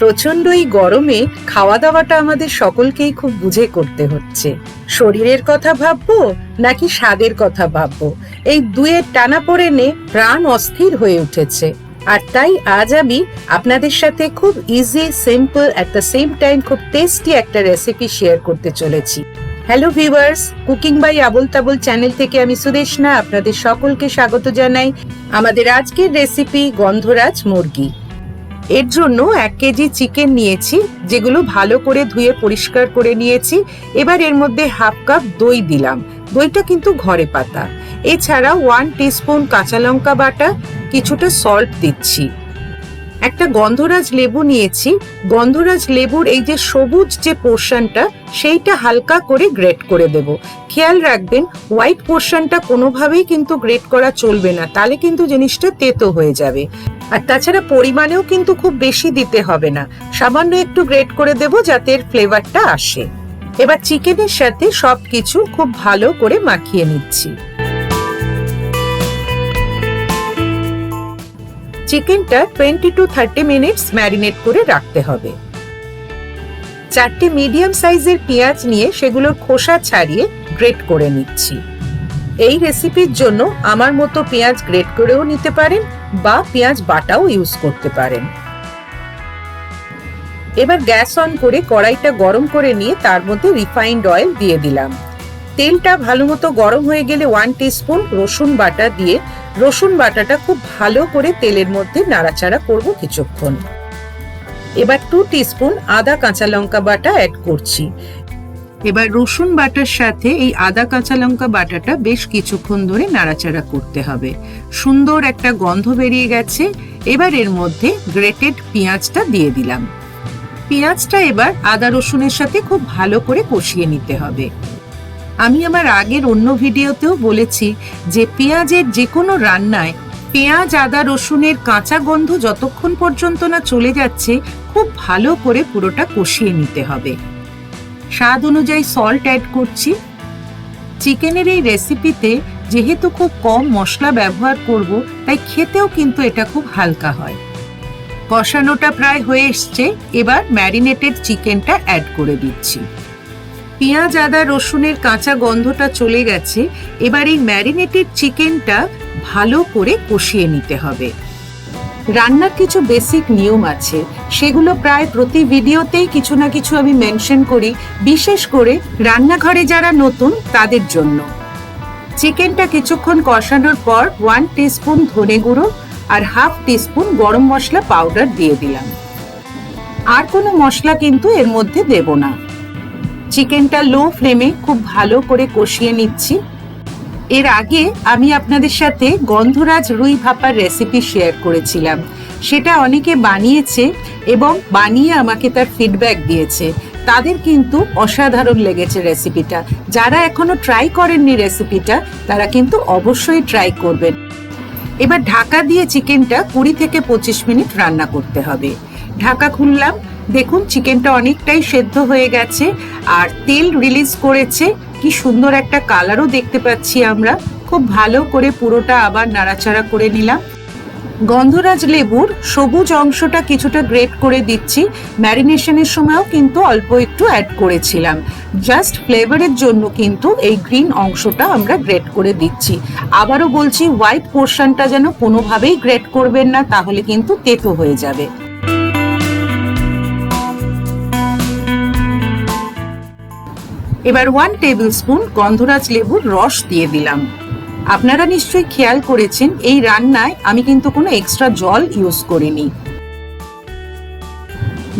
প্রচন্ড এই গরমে খাওয়া দাওয়াটা আমাদের সকলকেই খুব বুঝে করতে হচ্ছে। শরীরের কথা ভাববো নাকি স্বাদের কথা ভাববো, এই দুয়ের টানাপোড়েনে প্রাণ অস্থির হয়ে উঠেছে। আর তাই আজ আমি আপনাদের সাথে খুব easy, simple, at the same time খুব টেস্টি একটা রেসিপি শেয়ার করতে চলেছি। Hello viewers, cooking by Abol Tabol channel থেকে আমি সুদেশনা আপনাদের সকলকে স্বাগত জানাই। আমাদের আজকের রেসিপি গন্ধরাজ মুরগি। এর জন্য 1 কেজি চিকেন নিয়েছি, যেগুলো ভালো করে ধুয়ে পরিষ্কার করে নিয়েছি। এবার এর মধ্যে হাফ কাপ দই দিলাম, দইটা কিন্তু ঘরে পাতা। এছাড়া 1 টিস্পুন কাঁচা লঙ্কা বাটা, কিছুটা সল্ট দিচ্ছি। একটা গন্ধরাজ লেবু নিয়েছি, গন্ধরাজ লেবুর এই যে সবুজ যে পোর্শনটা সেইটা হালকা করে গ্রেট করে দেব। খেয়াল রাখবেন হোয়াইট পোর্শনটা কোনোভাবেই কিন্তু গ্রেট করা চলবে না, তাহলে কিন্তু জিনিসটা তেতো হয়ে যাবে। আর তাছাড়া পরিমাণেও কিন্তু খুব বেশি দিতে হবে না, সামান্য একটু গ্রেট করে দেব যাতে এর ফ্লেভারটা আসে। এবার চিকেনের সাথে সবকিছু খুব ভালো করে মাখিয়ে নিচ্ছি। চিকেনটা 20 to 30 মিনিটস ম্যারিনেট করে রাখতে হবে। 4টে মিডিয়াম সাইজের পেঁয়াজ নিয়ে সেগুলোর খোসা ছাড়িয়ে গ্রেট করে নিচ্ছি। এই রেসিপির জন্য আমার মতো পেঁয়াজ গ্রেট করেও নিতে পারেন বা পেঁয়াজ বাটাও ইউজ করতে পারেন। এবার গ্যাস অন করে কড়াইটা গরম করে নিয়ে তার মধ্যে রিফাইন্ড অয়েল দিয়ে দিলাম। তেলটা ভালো মতো গরম হয়ে গেলে 1 টিস্পুন রসুন বাটা দিয়ে রসুন বাটাটা খুব ভালো করে তেলের মধ্যে নাড়াচাড়া করব কিছুক্ষণ। এবার 2 টিস্পুন আদা কাঁচা লঙ্কা বাটা অ্যাড করছি। এবার রসুন বাটার সাথে এই আদা কাঁচা লঙ্কা বাটাটা বেশ কিছুক্ষণ ধরে নাড়াচাড়া করতে হবে। সুন্দর একটা গন্ধ বেরিয়ে গেছে। এবার এর মধ্যে গ্রেটেড পেঁয়াজটা দিয়ে দিলাম। পেঁয়াজটা এবার আদা রসুনের সাথে খুব ভালো করে কষিয়ে নিতে হবে। আমি আমার আগের অন্য ভিডিওতেও বলেছি যে পেঁয়াজের যে কোনো রান্নায় পেঁয়াজ আদা রসুনের কাঁচা গন্ধ যতক্ষণ পর্যন্ত না চলে যাচ্ছে খুব ভালো করে পুরোটা কষিয়ে নিতে হবে। স্বাদ অনুযায়ী সল্ট অ্যাড করছি। চিকেনের এই রেসিপিতে যেহেতু খুব কম মশলা ব্যবহার করব, তাই খেতেও কিন্তু এটা খুব হালকা হয়। কষানোটা প্রায় হয়ে এসছে, এবার ম্যারিনেটেড চিকেনটা অ্যাড করে দিচ্ছি। পেঁয়াজ আদা রসুনের কাঁচা গন্ধটা চলে গেছে, এবার এই ম্যারিনেটেড চিকেনটা ভালো করে কষিয়ে নিতে হবে। রান্নার কিছু বেসিক নিয়ম আছে, সেগুলো প্রায় প্রতি ভিডিওতেই কিছু না কিছু আমি মেনশন করি, বিশেষ করে রান্নাঘরে যারা নতুন তাদের জন্য। চিকেনটা কিছুক্ষণ কষানোর পর 1 টিস্পুন ধনে গুঁড়ো আর হাফ টিস্পুন গরম মশলা পাউডার দিয়ে দিলাম। আর কোনো মশলা কিন্তু এর মধ্যে দেব না। চিকেনটা লো ফ্লেমে খুব ভালো করে কষিয়ে নিচ্ছি। এর আগে আমি আপনাদের সাথে গন্ধরাজ রুই ভাপার রেসিপি শেয়ার করেছিলাম, সেটা অনেকে বানিয়েছে এবং বানিয়ে আমাকে তার ফিডব্যাক দিয়েছে। তাদের কিন্তু অসাধারণ লেগেছে রেসিপিটা। যারা এখনো ট্রাই করেননি রেসিপিটা, তারা কিন্তু অবশ্যই ট্রাই করবেন। এবার ঢাকা দিয়ে চিকেনটা 20 থেকে 25 মিনিট রান্না করতে হবে। ঢাকা খুললাম, দেখুন চিকেনটা অনেকটাই সেদ্ধ হয়ে গেছে আর তেল রিলিজ করেছে। কি সুন্দর একটা কালারও দেখতে পাচ্ছি আমরা। খুব ভালো করে পুরোটা আবার নাড়াচাড়া করে নিলাম। গন্ধরাজ লেবুর সবুজ অংশটা কিছুটা গ্রেট করে দিচ্ছি। ম্যারিনেশনের সময়ও কিন্তু অল্প একটু অ্যাড করেছিলাম, জাস্ট ফ্লেভারের জন্য কিন্তু এই গ্রিন অংশটা আমরা গ্রেট করে দিচ্ছি। আবারও বলছি, হোয়াইট পোর্শনটা যেন কোনোভাবেই গ্রেট করবেন না, তাহলে কিন্তু তেতো হয়ে যাবে। এবার 1 টেবিল স্পুন গন্ধরাজ লেবুর রস দিয়ে দিলাম। আপনারা নিশ্চয়ই খেয়াল করেছেন এই রান্নায় আমি কিন্তু কোনো এক্সট্রা জল ইউজ করিনি।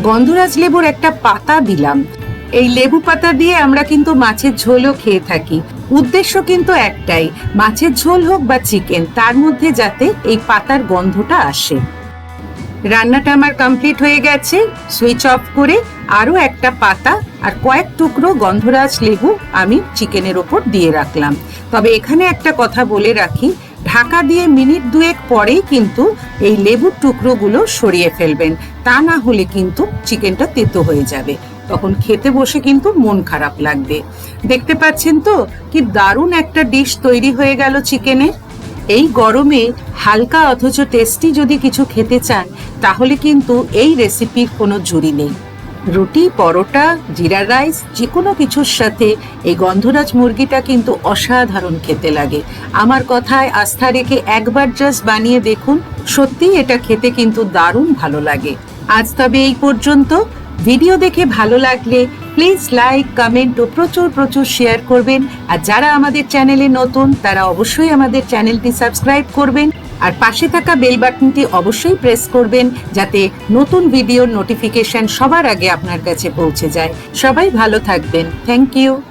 গন্ধরাজ লেবুর একটা পাতা দিলাম। এই লেবু পাতা দিয়ে আমরা কিন্তু মাছের ঝোলও খেয়ে থাকি। উদ্দেশ্য কিন্তু একটাই, মাছের ঝোল হোক বা চিকেন, তার মধ্যে যাতে এই পাতার গন্ধটা আসে। রান্নাটা আমার কমপ্লিট হয়ে গেছে। সুইচ অফ করে আরো একটা পাতা আর কয়েক টুকরো গন্ধরাজ লেবু আমি চিকেনের ওপর দিয়ে রাখলাম। তবে এখানে একটা কথা বলে রাখি, ঢাকা দিয়ে মিনিট 2 পরেই কিন্তু এই লেবুর টুকরোগুলো সরিয়ে ফেলবেন, তা না হলে কিন্তু চিকেনটা তেতো হয়ে যাবে, তখন খেতে বসে কিন্তু মন খারাপ লাগবে। দেখতে পাচ্ছেন তো কি দারুণ একটা ডিশ তৈরি হয়ে গেল চিকেনের। এই গরমে হালকা অথচ টেস্টি যদি কিছু খেতে চান তাহলে কিন্তু এই রেসিপির কোনো জুড়ি নেই। রুটি, পরোটা, জিরা রাইস যে কোনো কিছুর সাথে এই গন্ধরাজ মুরগিটা কিন্তু অসাধারণ খেতে লাগে। আমার কথায় আস্থা রেখে একবার জাস্ট বানিয়ে দেখুন, সত্যি এটা খেতে কিন্তু দারুণ ভালো লাগে। আজ তবে এই পর্যন্ত। ভিডিও দেখে ভালো লাগলে প্লিজ লাইক, কমেন্ট ও প্রচুর প্রচুর শেয়ার করবেন। আর যারা আমাদের চ্যানেলে নতুন তারা অবশ্যই আমাদের চ্যানেলটি সাবস্ক্রাইব করবেন আর পাশে থাকা বেল বাটনটি অবশ্যই প্রেস করবেন যাতে নতুন ভিডিওর নোটিফিকেশন সবার আগে আপনার কাছে পৌঁছে যায়। সবাই ভালো থাকবেন। Thank you.